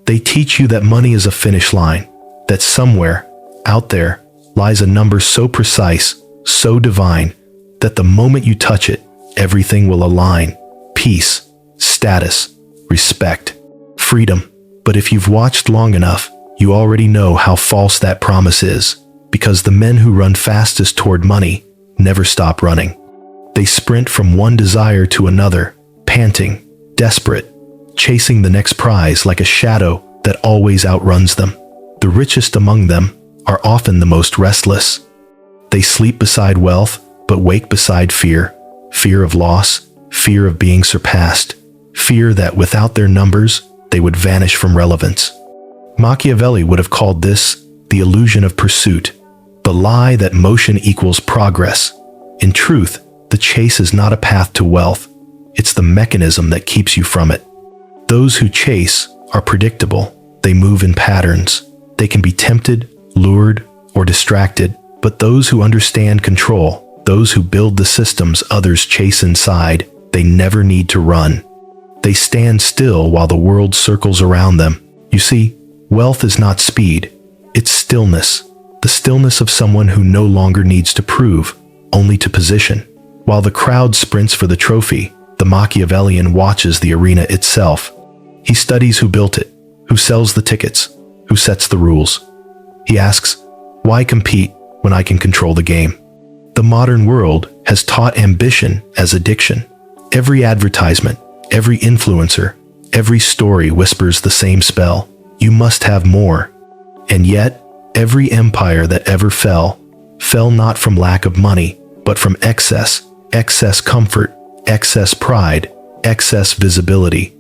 They teach you that money is a finish line, that somewhere, out there, lies a number so precise, so divine, that the moment you touch it, everything will align. Peace, status, respect, freedom. But if you've watched long enough, you already know how false that promise is, because the men who run fastest toward money never stop running. They sprint from one desire to another, panting, desperate, chasing the next prize like a shadow that always outruns them. The richest among them are often the most restless. They sleep beside wealth, but wake beside fear. Fear of loss, fear of being surpassed, fear that without their numbers, they would vanish from relevance. Machiavelli would have called this the illusion of pursuit, the lie that motion equals progress. In truth, the chase is not a path to wealth. It's the mechanism that keeps you from it. Those who chase are predictable. They move in patterns. They can be tempted, lured, or distracted. But those who understand control, those who build the systems others chase inside, they never need to run. They stand still while the world circles around them. You see, wealth is not speed. It's stillness. The stillness of someone who no longer needs to prove, only to position. While the crowd sprints for the trophy, the Machiavellian watches the arena itself. He studies who built it, who sells the tickets, who sets the rules. He asks, why compete when I can control the game? The modern world has taught ambition as addiction. Every advertisement, every influencer, every story whispers the same spell. You must have more. And yet, every empire that ever fell not from lack of money, but from excess comfort, excess pride, excess visibility.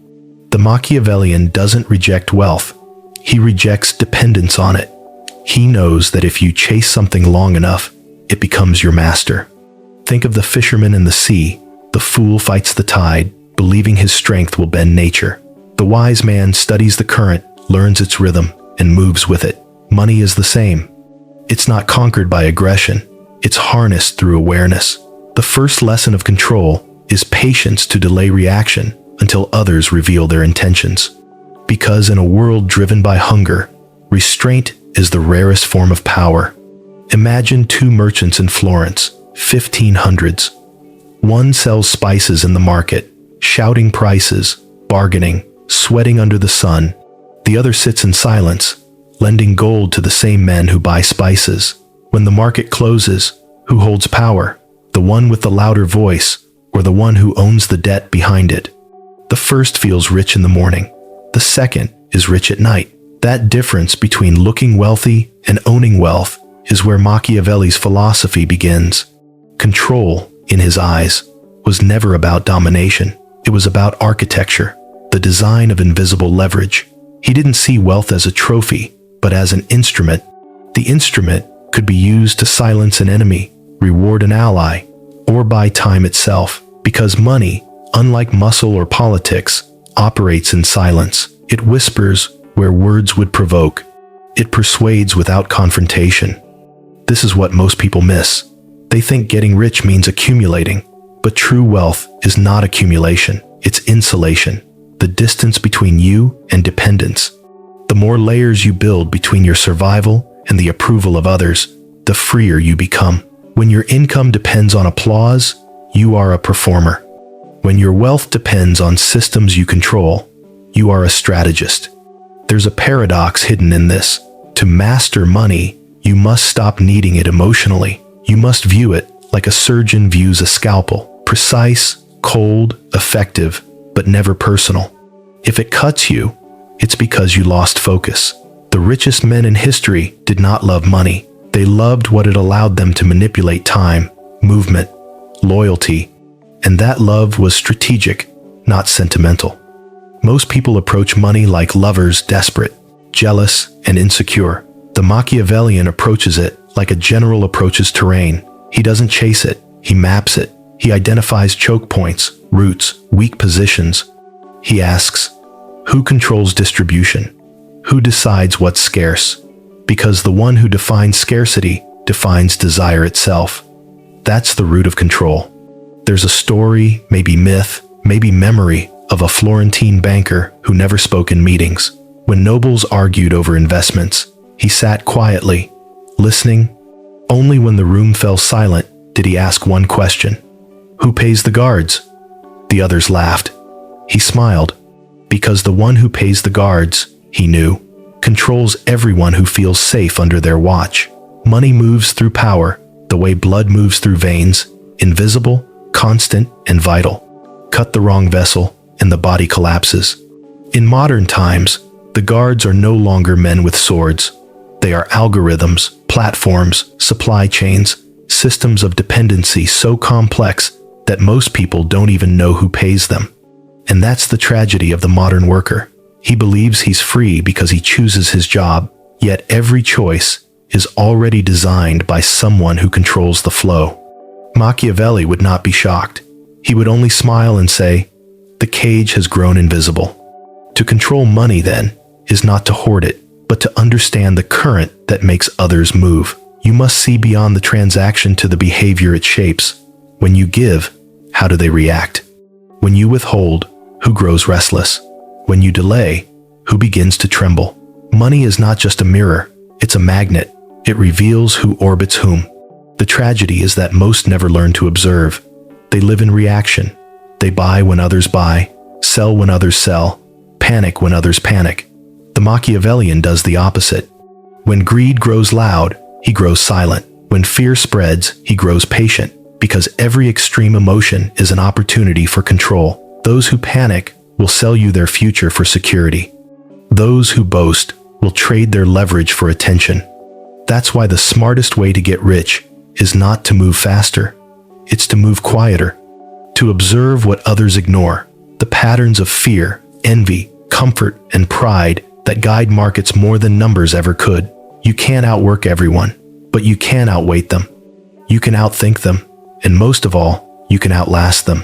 The Machiavellian doesn't reject wealth. He rejects dependence on it. He knows that if you chase something long enough, it becomes your master. Think of the fisherman in the sea. The fool fights the tide, believing his strength will bend nature. The wise man studies the current, learns its rhythm, and moves with it. Money is the same. It's not conquered by aggression. It's harnessed through awareness. The first lesson of control is patience to delay reaction until others reveal their intentions. Because in a world driven by hunger, restraint is the rarest form of power. Imagine two merchants in Florence, 1500s. One sells spices in the market, shouting prices, bargaining, sweating under the sun. The other sits in silence, lending gold to the same men who buy spices. When the market closes, who holds power? The one with the louder voice, or the one who owns the debt behind it? The first feels rich in the morning. The second is rich at night. That difference between looking wealthy and owning wealth is where Machiavelli's philosophy begins. Control, in his eyes, was never about domination. It was about architecture, the design of invisible leverage. He didn't see wealth as a trophy, but as an instrument. The instrument could be used to silence an enemy, reward an ally, or buy time itself, because money, unlike muscle or politics, operates in silence. It whispers where words would provoke. It persuades without confrontation. This is what most people miss. They think getting rich means accumulating, but true wealth is not accumulation, it's insulation, the distance between you and dependence. The more layers you build between your survival and the approval of others, the freer you become. When your income depends on applause, you are a performer. When your wealth depends on systems you control, you are a strategist. There's a paradox hidden in this. To master money, you must stop needing it emotionally. You must view it like a surgeon views a scalpel. Precise, cold, effective, but never personal. If it cuts you, it's because you lost focus. The richest men in history did not love money. They loved what it allowed them to manipulate time, movement, loyalty, and that love was strategic, not sentimental. Most people approach money like lovers, desperate, jealous, and insecure. The Machiavellian approaches it like a general approaches terrain. He doesn't chase it, he maps it. He identifies choke points, routes, weak positions. He asks, who controls distribution? Who decides what's scarce? Because the one who defines scarcity defines desire itself. That's the root of control. There's a story, maybe myth, maybe memory, of a Florentine banker who never spoke in meetings. When nobles argued over investments, he sat quietly, listening. Only when the room fell silent did he ask one question. Who pays the guards? The others laughed. He smiled, because the one who pays the guards, he knew, controls everyone who feels safe under their watch. Money moves through power, the way blood moves through veins, invisible, constant, and vital. Cut the wrong vessel, and the body collapses. In modern times, the guards are no longer men with swords. They are algorithms, platforms, supply chains, systems of dependency so complex that most people don't even know who pays them. And that's the tragedy of the modern worker. He believes he's free because he chooses his job, yet every choice is already designed by someone who controls the flow. Machiavelli would not be shocked. He would only smile and say, "The cage has grown invisible." To control money, then, is not to hoard it, but to understand the current that makes others move. You must see beyond the transaction to the behavior it shapes. When you give, how do they react? When you withhold, who grows restless? When you delay, who begins to tremble? Money is not just a mirror, it's a magnet. It reveals who orbits whom. The tragedy is that most never learn to observe. They live in reaction. They buy when others buy, sell when others sell, panic when others panic. The Machiavellian does the opposite. When greed grows loud, he grows silent. When fear spreads, he grows patient, because every extreme emotion is an opportunity for control. Those who panic will sell you their future for security. Those who boast will trade their leverage for attention. That's why the smartest way to get rich is not to move faster. It's to move quieter, to observe what others ignore, the patterns of fear, envy, comfort, and pride that guide markets more than numbers ever could. You can't outwork everyone, but you can outweight them. You can outthink them, and most of all, you can outlast them.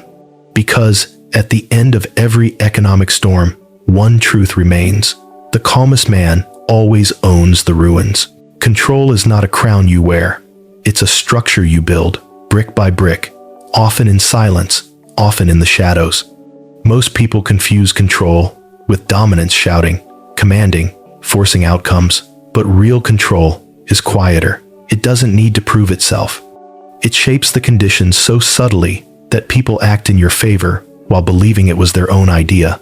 Because at the end of every economic storm, one truth remains. The calmest man always owns the ruins. Control is not a crown you wear. It's a structure you build, brick by brick, often in silence, often in the shadows. Most people confuse control with dominance, shouting, commanding, forcing outcomes, but real control is quieter. It doesn't need to prove itself. It shapes the conditions so subtly that people act in your favor while believing it was their own idea.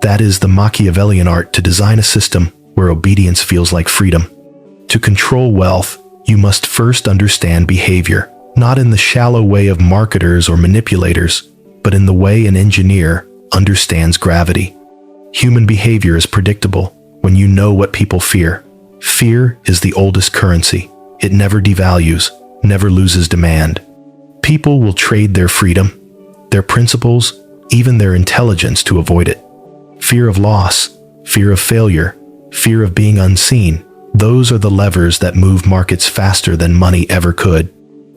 That is the Machiavellian art to design a system where obedience feels like freedom. To control wealth, you must first understand behavior, not in the shallow way of marketers or manipulators, but in the way an engineer understands gravity. Human behavior is predictable when you know what people fear. Fear is the oldest currency. It never devalues, never loses demand. People will trade their freedom, their principles, even their intelligence to avoid it. Fear of loss, fear of failure, fear of being unseen. Those are the levers that move markets faster than money ever could.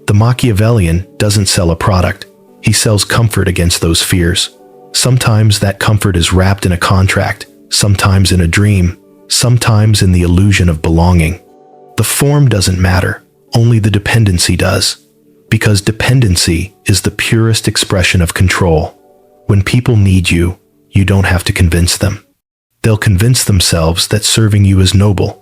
The Machiavellian doesn't sell a product. He sells comfort against those fears. Sometimes that comfort is wrapped in a contract, sometimes in a dream, sometimes in the illusion of belonging. The form doesn't matter, only the dependency does. Because dependency is the purest expression of control. When people need you, you don't have to convince them. They'll convince themselves that serving you is noble.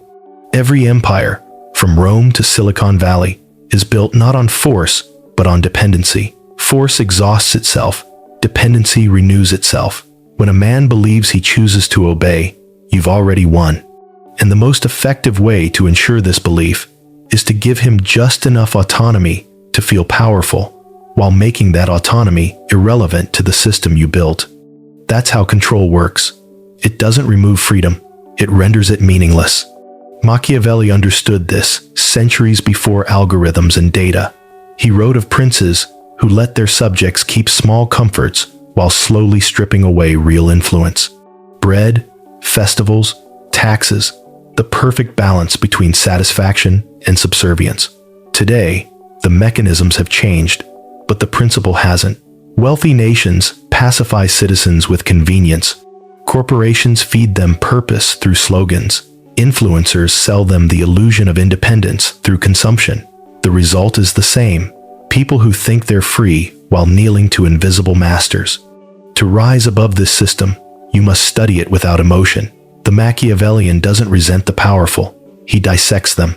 Every empire, from Rome to Silicon Valley, is built not on force, but on dependency. Force exhausts itself. Dependency renews itself. When a man believes he chooses to obey, you've already won. And the most effective way to ensure this belief is to give him just enough autonomy to feel powerful, while making that autonomy irrelevant to the system you built. That's how control works. It doesn't remove freedom, it renders it meaningless. Machiavelli understood this centuries before algorithms and data. He wrote of princes who let their subjects keep small comforts while slowly stripping away real influence. Bread, festivals, taxes, the perfect balance between satisfaction and subservience. Today, the mechanisms have changed, but the principle hasn't. Wealthy nations pacify citizens with convenience. Corporations feed them purpose through slogans. Influencers sell them the illusion of independence through consumption. The result is the same. People who think they're free while kneeling to invisible masters. To rise above this system, you must study it without emotion. The Machiavellian doesn't resent the powerful, he dissects them.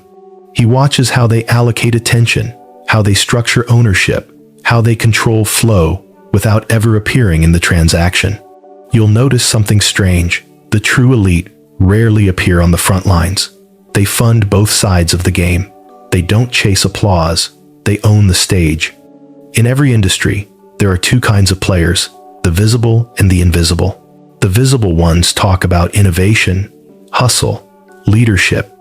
He watches how they allocate attention, how they structure ownership, how they control flow without ever appearing in the transaction. You'll notice something strange. The true elite rarely appear on the front lines. They fund both sides of the game. They don't chase applause, they own the stage. In every industry, there are two kinds of players, the visible and the invisible. The visible ones talk about innovation, hustle, leadership.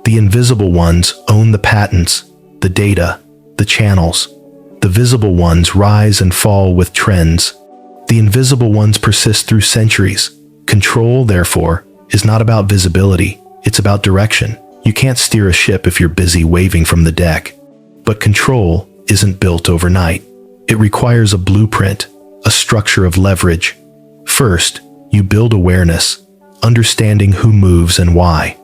The invisible ones own the patents, the data, the channels. The visible ones rise and fall with trends. The invisible ones persist through centuries. Control, therefore, is not about visibility, it's about direction. You can't steer a ship if you're busy waving from the deck. But control isn't built overnight. It requires a blueprint, a structure of leverage. First, you build awareness, understanding who moves and why.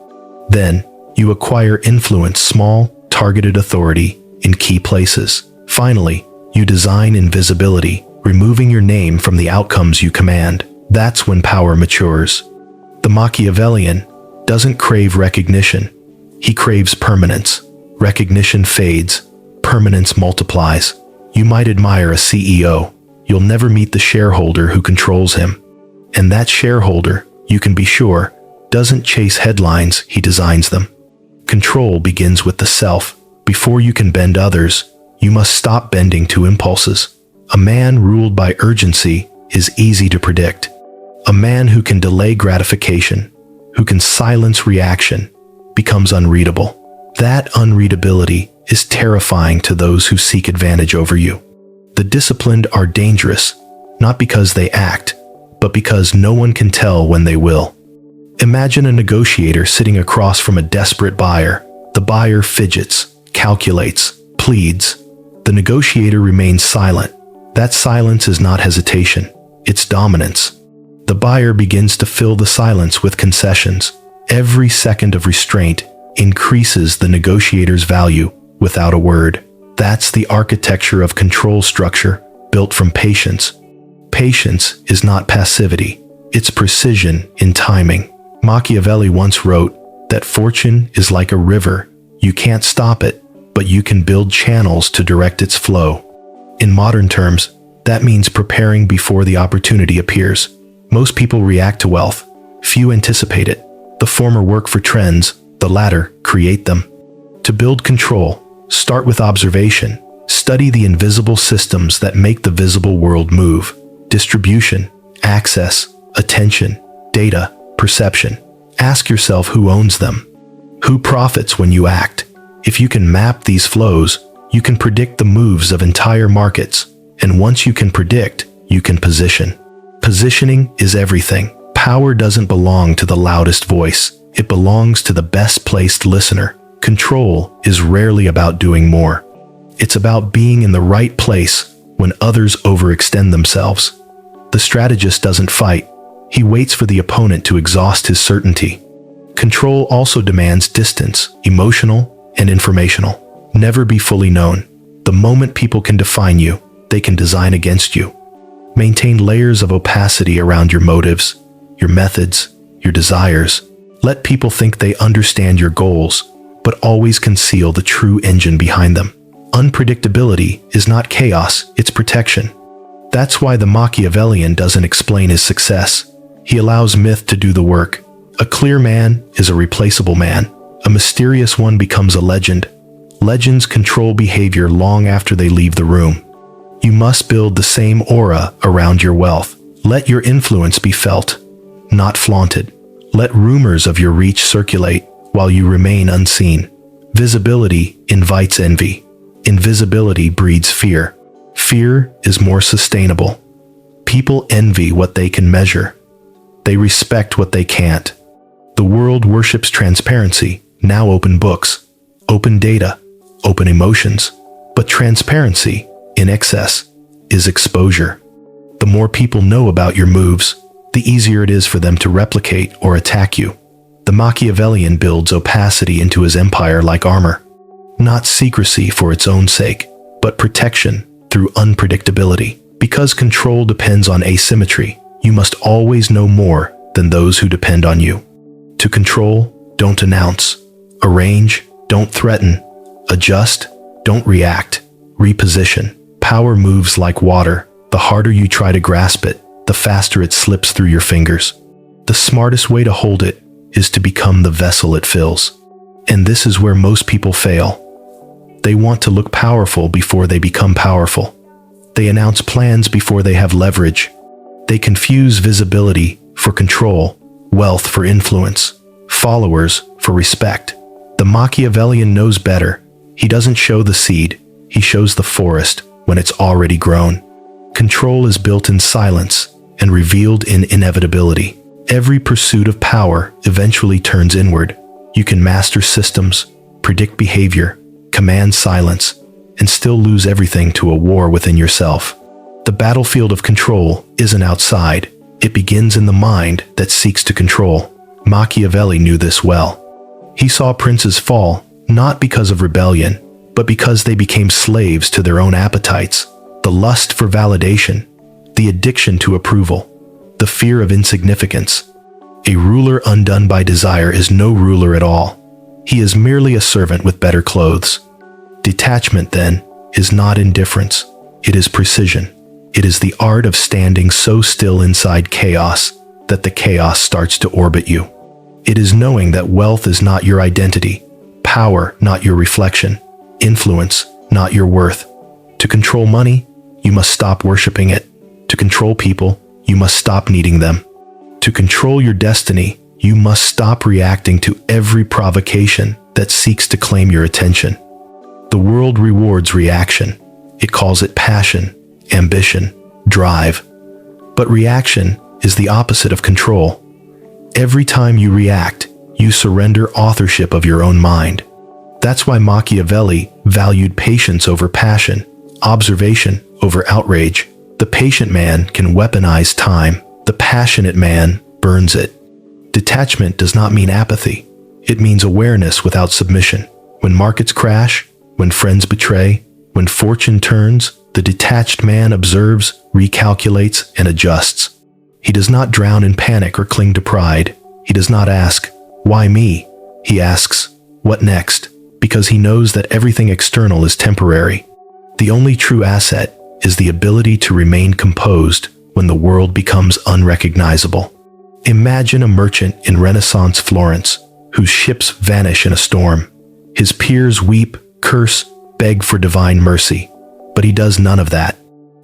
Then, you acquire influence, small, targeted authority in key places. Finally, you design invisibility, removing your name from the outcomes you command. That's when power matures. The Machiavellian doesn't crave recognition. He craves permanence. Recognition fades, permanence multiplies. You might admire a CEO. You'll never meet the shareholder who controls him. And that shareholder, you can be sure, doesn't chase headlines, he designs them. Control begins with the self. Before you can bend others, you must stop bending to impulses. A man ruled by urgency is easy to predict. A man who can delay gratification, who can silence reaction, becomes unreadable. That unreadability is terrifying to those who seek advantage over you. The disciplined are dangerous, not because they act, but because no one can tell when they will. Imagine a negotiator sitting across from a desperate buyer. The buyer fidgets, calculates, pleads. The negotiator remains silent. That silence is not hesitation, it's dominance. The buyer begins to fill the silence with concessions. Every second of restraint increases the negotiator's value without a word. That's the architecture of control structure built from patience. Patience is not passivity, it's precision in timing. Machiavelli once wrote that fortune is like a river. You can't stop it, but you can build channels to direct its flow. In modern terms, that means preparing before the opportunity appears. Most people react to wealth. Few anticipate it. The former work for trends, the latter create them. To build control, start with observation. Study the invisible systems that make the visible world move. Distribution, access, attention, data, perception. Ask yourself who owns them. Who profits when you act? If you can map these flows, you can predict the moves of entire markets. And once you can predict, you can position. Positioning is everything. Power doesn't belong to the loudest voice. It belongs to the best-placed listener. Control is rarely about doing more. It's about being in the right place when others overextend themselves. The strategist doesn't fight. He waits for the opponent to exhaust his certainty. Control also demands distance, emotional and informational. Never be fully known. The moment people can define you, they can design against you. Maintain layers of opacity around your motives, your methods, your desires. Let people think they understand your goals, but always conceal the true engine behind them. Unpredictability is not chaos, it's protection. That's why the Machiavellian doesn't explain his success. He allows myth to do the work. A clear man is a replaceable man. A mysterious one becomes a legend. Legends control behavior long after they leave the room. You must build the same aura around your wealth. Let your influence be felt, not flaunted. Let rumors of your reach circulate while you remain unseen. Visibility invites envy. Invisibility breeds fear. Fear is more sustainable. People envy what they can measure. They respect what they can't. The world worships transparency. Now open books, open data, open emotions. But transparency, in excess, is exposure. The more people know about your moves, the easier it is for them to replicate or attack you. The Machiavellian builds opacity into his empire like armor. Not secrecy for its own sake, but protection through unpredictability. Because control depends on asymmetry, you must always know more than those who depend on you. To control, don't announce. Arrange, don't threaten. Adjust, don't react. Reposition. Power moves like water. The harder you try to grasp it, the faster it slips through your fingers. The smartest way to hold it is to become the vessel it fills. And this is where most people fail. They want to look powerful before they become powerful. They announce plans before they have leverage. They confuse visibility for control, wealth for influence, followers for respect. The Machiavellian knows better. He doesn't show the seed, he shows the forest when it's already grown. Control is built in silence and revealed in inevitability. Every pursuit of power eventually turns inward. You can master systems, predict behavior, command silence, and still lose everything to a war within yourself. The battlefield of control isn't outside. It begins in the mind that seeks to control. Machiavelli knew this well. He saw princes fall, not because of rebellion, but because they became slaves to their own appetites, the lust for validation, the addiction to approval, the fear of insignificance. A ruler undone by desire is no ruler at all. He is merely a servant with better clothes. Detachment, then, is not indifference. It is precision. It is the art of standing so still inside chaos that the chaos starts to orbit you. It is knowing that wealth is not your identity, power not your reflection, influence not your worth. To control money, you must stop worshiping it. To control people, you must stop needing them. To control your destiny, you must stop reacting to every provocation that seeks to claim your attention. The world rewards reaction. It calls it passion, ambition, drive. But reaction is the opposite of control. Every time you react, you surrender authorship of your own mind. That's why Machiavelli valued patience over passion, observation over outrage. The patient man can weaponize time. The passionate man burns it. Detachment does not mean apathy. It means awareness without submission. When markets crash, when friends betray, when fortune turns, the detached man observes, recalculates, and adjusts. He does not drown in panic or cling to pride. He does not ask, "Why me?" He asks, "What next?" Because he knows that everything external is temporary. The only true asset is the ability to remain composed when the world becomes unrecognizable. Imagine a merchant in Renaissance Florence whose ships vanish in a storm. His peers weep, curse, beg for divine mercy. But he does none of that.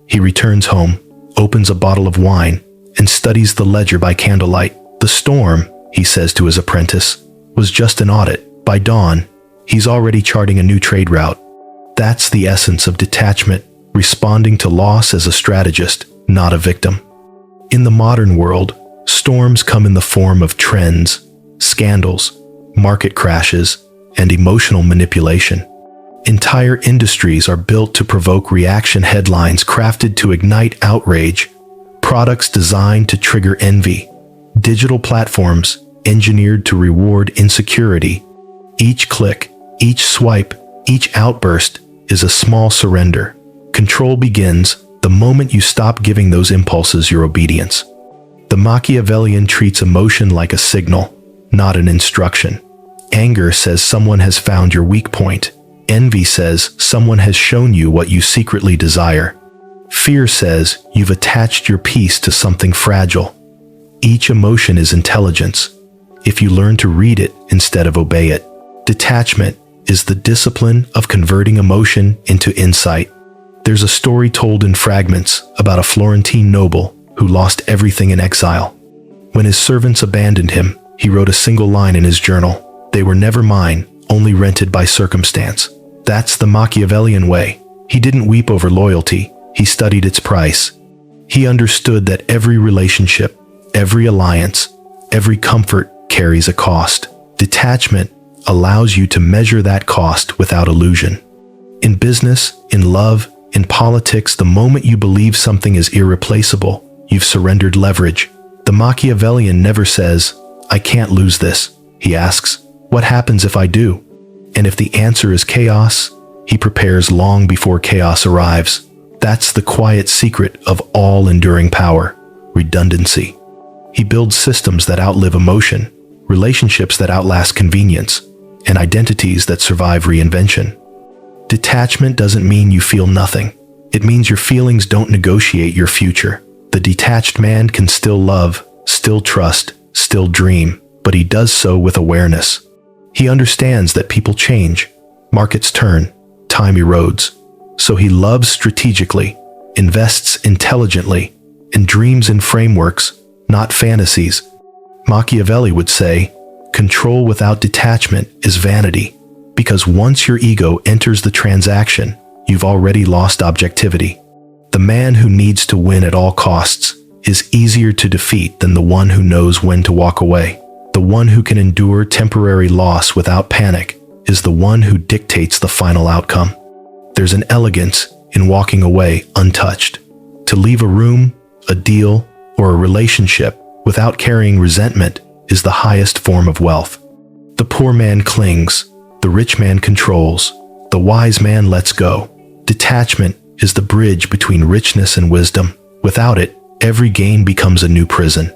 He returns home, opens a bottle of wine, and studies the ledger by candlelight. The storm, he says to his apprentice, was just an audit. By dawn, he's already charting a new trade route. That's the essence of detachment, responding to loss as a strategist, not a victim. In the modern world, storms come in the form of trends, scandals, market crashes, and emotional manipulation. Entire industries are built to provoke reaction, headlines crafted to ignite outrage, products designed to trigger envy, digital platforms engineered to reward insecurity. Each click, each swipe, each outburst is a small surrender. Control begins the moment you stop giving those impulses your obedience. The Machiavellian treats emotion like a signal, not an instruction. Anger says someone has found your weak point. Envy says someone has shown you what you secretly desire. Fear says you've attached your peace to something fragile. Each emotion is intelligence, if you learn to read it instead of obey it. Detachment is the discipline of converting emotion into insight. There's a story told in fragments about a Florentine noble who lost everything in exile. When his servants abandoned him, he wrote a single line in his journal: "They were never mine, only rented by circumstance." That's the Machiavellian way. He didn't weep over loyalty, he studied its price. He understood that every relationship, every alliance, every comfort carries a cost. Detachment allows you to measure that cost without illusion. In business, in love, in politics, the moment you believe something is irreplaceable, you've surrendered leverage. The Machiavellian never says, "I can't lose this." He asks, "What happens if I do?" And if the answer is chaos, he prepares long before chaos arrives. That's the quiet secret of all enduring power: redundancy. He builds systems that outlive emotion, relationships that outlast convenience, and identities that survive reinvention. Detachment doesn't mean you feel nothing. It means your feelings don't negotiate your future. The detached man can still love, still trust, still dream, but he does so with awareness. He understands that people change, markets turn, time erodes. So he loves strategically, invests intelligently, and dreams in frameworks, not fantasies. Machiavelli would say, control without detachment is vanity, because once your ego enters the transaction, you've already lost objectivity. The man who needs to win at all costs is easier to defeat than the one who knows when to walk away. The one who can endure temporary loss without panic is the one who dictates the final outcome. There's an elegance in walking away untouched. To leave a room, a deal, or a relationship without carrying resentment is the highest form of wealth. The poor man clings, the rich man controls, the wise man lets go. Detachment is the bridge between richness and wisdom. Without it, every gain becomes a new prison.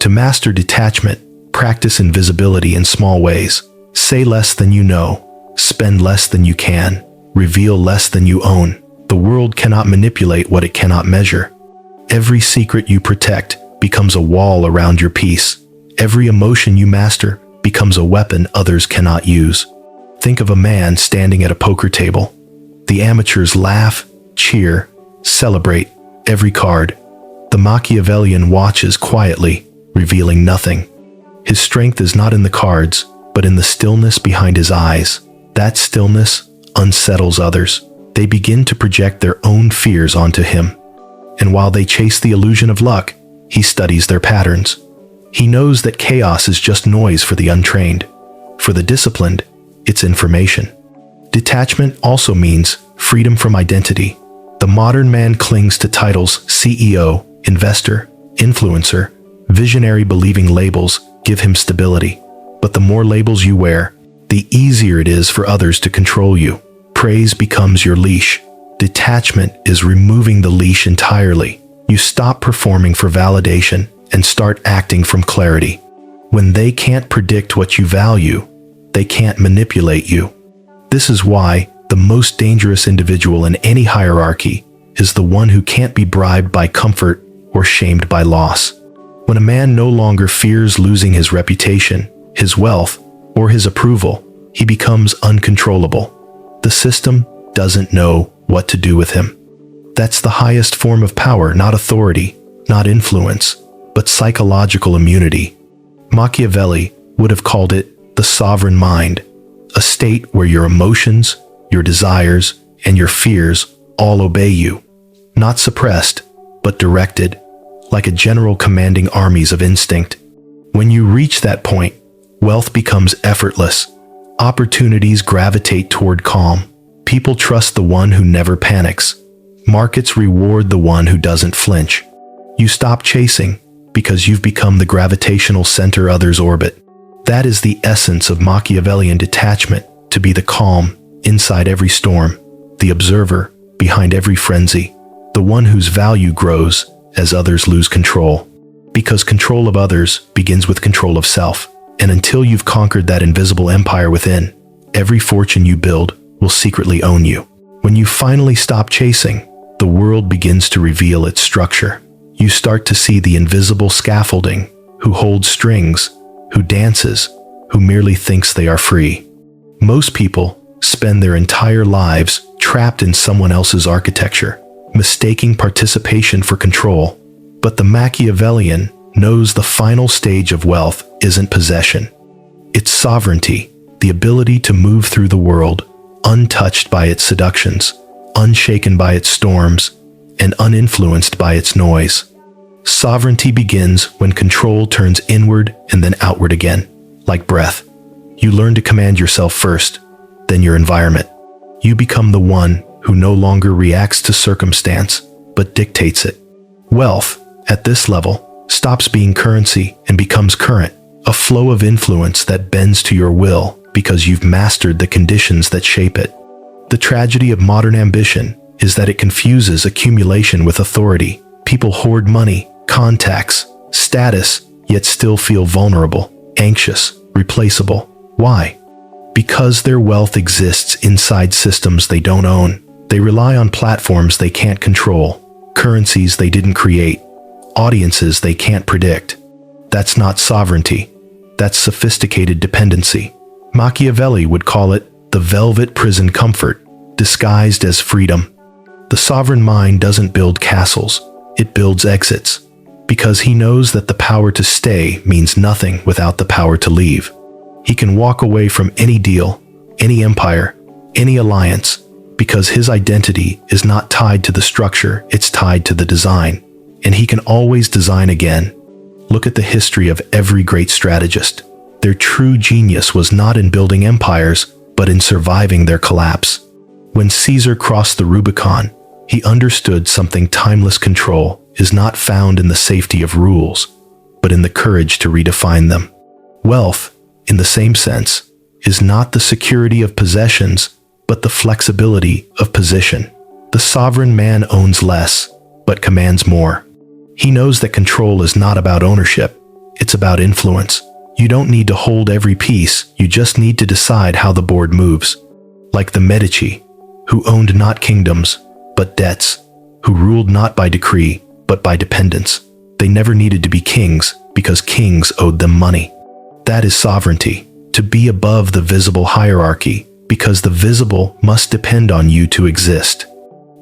To master detachment, practice invisibility in small ways. Say less than you know, spend less than you can, reveal less than you own. The world cannot manipulate what it cannot measure. Every secret you protect becomes a wall around your peace. Every emotion you master becomes a weapon others cannot use. Think of a man standing at a poker table. The amateurs laugh, cheer, celebrate every card. The Machiavellian watches quietly, revealing nothing. His strength is not in the cards, but in the stillness behind his eyes. That stillness unsettles others. They begin to project their own fears onto him. And while they chase the illusion of luck, he studies their patterns. He knows that chaos is just noise for the untrained. For the disciplined, it's information. Detachment also means freedom from identity. The modern man clings to titles: CEO, investor, influencer, visionary, believing labels give him stability. But the more labels you wear, the easier it is for others to control you. Praise becomes your leash. Detachment is removing the leash entirely. You stop performing for validation and start acting from clarity. When they can't predict what you value, they can't manipulate you. This is why the most dangerous individual in any hierarchy is the one who can't be bribed by comfort or shamed by loss. When a man no longer fears losing his reputation, his wealth, or his approval, he becomes uncontrollable. The system doesn't know what to do with him. That's the highest form of power, not authority, not influence, but psychological immunity. Machiavelli would have called it the sovereign mind, a state where your emotions, your desires, and your fears all obey you, not suppressed, but directed, like a general commanding armies of instinct. When you reach that point, wealth becomes effortless. Opportunities gravitate toward calm. People trust the one who never panics. Markets reward the one who doesn't flinch. You stop chasing because you've become the gravitational center others orbit. That is the essence of Machiavellian detachment, to be the calm inside every storm, the observer behind every frenzy, the one whose value grows as others lose control. Because control of others begins with control of self. And until you've conquered that invisible empire within, every fortune you build will secretly own you. When you finally stop chasing, the world begins to reveal its structure. You start to see the invisible scaffolding, who holds strings, who dances, who merely thinks they are free. Most people spend their entire lives trapped in someone else's architecture, mistaking participation for control. But the Machiavellian knows the final stage of wealth isn't possession. It's sovereignty, the ability to move through the world, untouched by its seductions, unshaken by its storms, and uninfluenced by its noise. Sovereignty begins when control turns inward and then outward again, like breath. You learn to command yourself first, then your environment. You become the one who no longer reacts to circumstance, but dictates it. Wealth, at this level, stops being currency and becomes current, a flow of influence that bends to your will because you've mastered the conditions that shape it. The tragedy of modern ambition is that it confuses accumulation with authority. People hoard money, contacts, status, yet still feel vulnerable. anxious, replaceable. Why? Because their wealth exists inside systems they don't own. They rely on platforms they can't control, currencies they didn't create, audiences they can't predict. That's not sovereignty. That's sophisticated dependency. Machiavelli would call it the velvet prison comfort, disguised as freedom. The sovereign mind doesn't build castles, it builds exits, because he knows that the power to stay means nothing without the power to leave. He can walk away from any deal, any empire, any alliance, because his identity is not tied to the structure, it's tied to the design. And he can always design again. Look at the history of every great strategist. Their true genius was not in building empires, but in surviving their collapse. When Caesar crossed the Rubicon, he understood something: timeless control is not found in the safety of rules, but in the courage to redefine them. Wealth, in the same sense, is not the security of possessions, but the flexibility of position. The sovereign man owns less, but commands more. He knows that control is not about ownership, it's about influence. You don't need to hold every piece, you just need to decide how the board moves. Like the Medici, who owned not kingdoms, but debts, who ruled not by decree, but by dependence. They never needed to be kings, because kings owed them money. That is sovereignty, to be above the visible hierarchy, because the visible must depend on you to exist.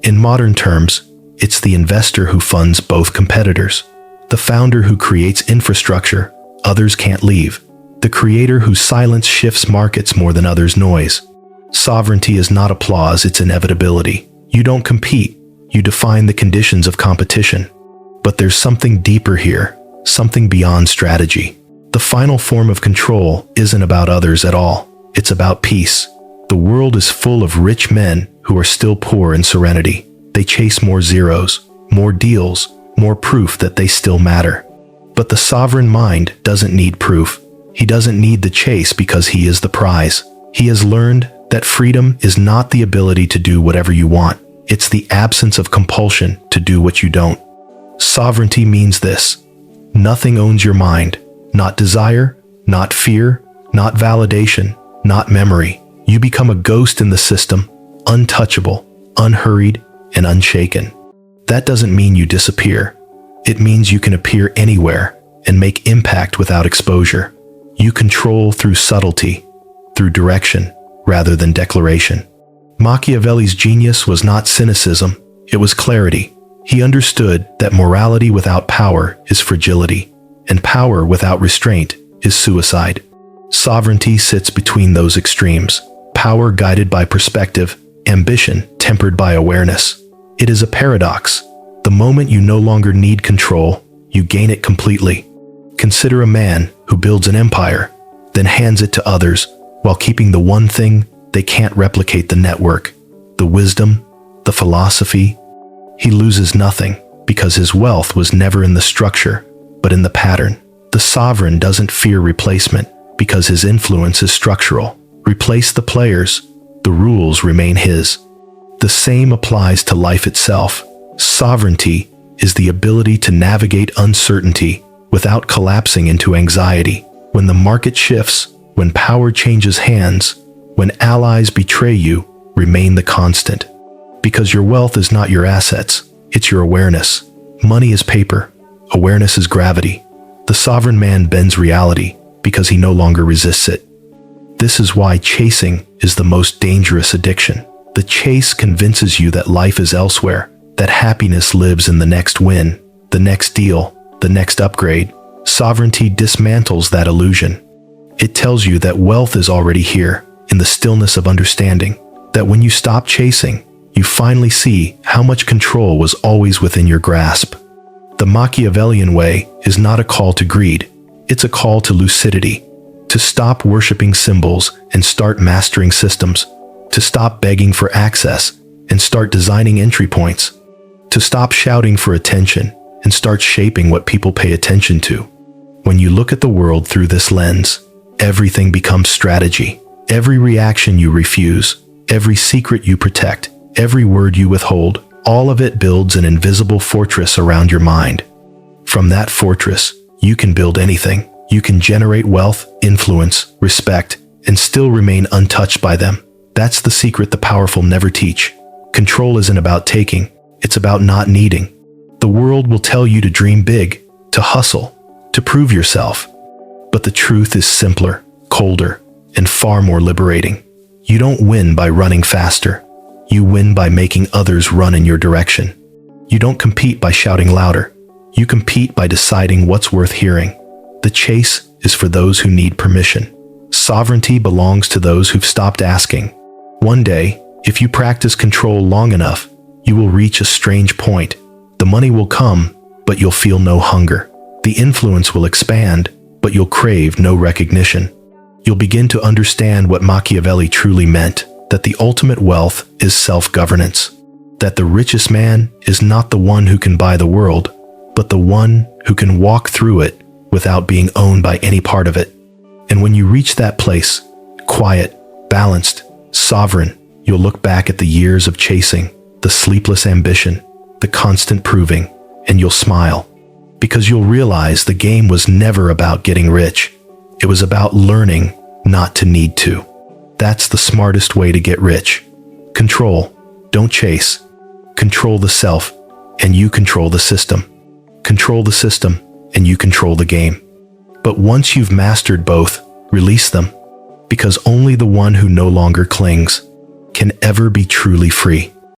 In modern terms, it's the investor who funds both competitors, the founder who creates infrastructure others can't leave, the creator whose silence shifts markets more than others' noise. Sovereignty is not applause, it's inevitability. You don't compete, you define the conditions of competition. But there's something deeper here, something beyond strategy. The final form of control isn't about others at all, it's about peace. The world is full of rich men who are still poor in serenity. They chase more zeros, more deals, more proof that they still matter. But the sovereign mind doesn't need proof. He doesn't need the chase because he is the prize. He has learned that freedom is not the ability to do whatever you want. It's the absence of compulsion to do what you don't. Sovereignty means this: nothing owns your mind. Not desire, not fear, not validation, not memory. You become a ghost in the system, untouchable, unhurried, and unshaken. That doesn't mean you disappear. It means you can appear anywhere and make impact without exposure. You control through subtlety, through direction, rather than declaration. Machiavelli's genius was not cynicism, it was clarity. He understood that morality without power is fragility, and power without restraint is suicide. Sovereignty sits between those extremes, power guided by perspective, ambition tempered by awareness. It is a paradox. The moment you no longer need control, you gain it completely. Consider a man who builds an empire, then hands it to others while keeping the one thing they can't replicate: the network, the wisdom, the philosophy. He loses nothing because his wealth was never in the structure, but in the pattern. The sovereign doesn't fear replacement because his influence is structural. Replace the players, the rules remain his. The same applies to life itself. Sovereignty is the ability to navigate uncertainty without collapsing into anxiety. When the market shifts, when power changes hands, when allies betray you, remain the constant. Because your wealth is not your assets, it's your awareness. Money is paper, awareness is gravity. The sovereign man bends reality because he no longer resists it. This is why chasing is the most dangerous addiction. The chase convinces you that life is elsewhere, that happiness lives in the next win, the next deal, the next upgrade. Sovereignty dismantles that illusion. It tells you that wealth is already here, in the stillness of understanding, that when you stop chasing, you finally see how much control was always within your grasp. The Machiavellian way is not a call to greed, it's a call to lucidity, to stop worshiping symbols and start mastering systems, to stop begging for access and start designing entry points, to stop shouting for attention and start shaping what people pay attention to. When you look at the world through this lens, everything becomes strategy. Every reaction you refuse, every secret you protect, every word you withhold, all of it builds an invisible fortress around your mind. From that fortress, you can build anything. You can generate wealth, influence, respect, and still remain untouched by them. That's the secret the powerful never teach. Control isn't about taking, it's about not needing. The world will tell you to dream big, to hustle, to prove yourself. But the truth is simpler, colder, and far more liberating. You don't win by running faster. You win by making others run in your direction. You don't compete by shouting louder. You compete by deciding what's worth hearing. The chase is for those who need permission. Sovereignty belongs to those who've stopped asking. One day, if you practice control long enough, you will reach a strange point. The money will come, but you'll feel no hunger. The influence will expand, but you'll crave no recognition. You'll begin to understand what Machiavelli truly meant, that the ultimate wealth is self-governance. That the richest man is not the one who can buy the world, but the one who can walk through it without being owned by any part of it. And when you reach that place, quiet, balanced, sovereign, you'll look back at the years of chasing, the sleepless ambition, the constant proving, and you'll smile. Because you'll realize the game was never about getting rich. It was about learning not to need to. That's the smartest way to get rich. Control, don't chase. Control the self, and you control the system. Control the system, and you control the game. But once you've mastered both, release them. Because only the one who no longer clings can ever be truly free.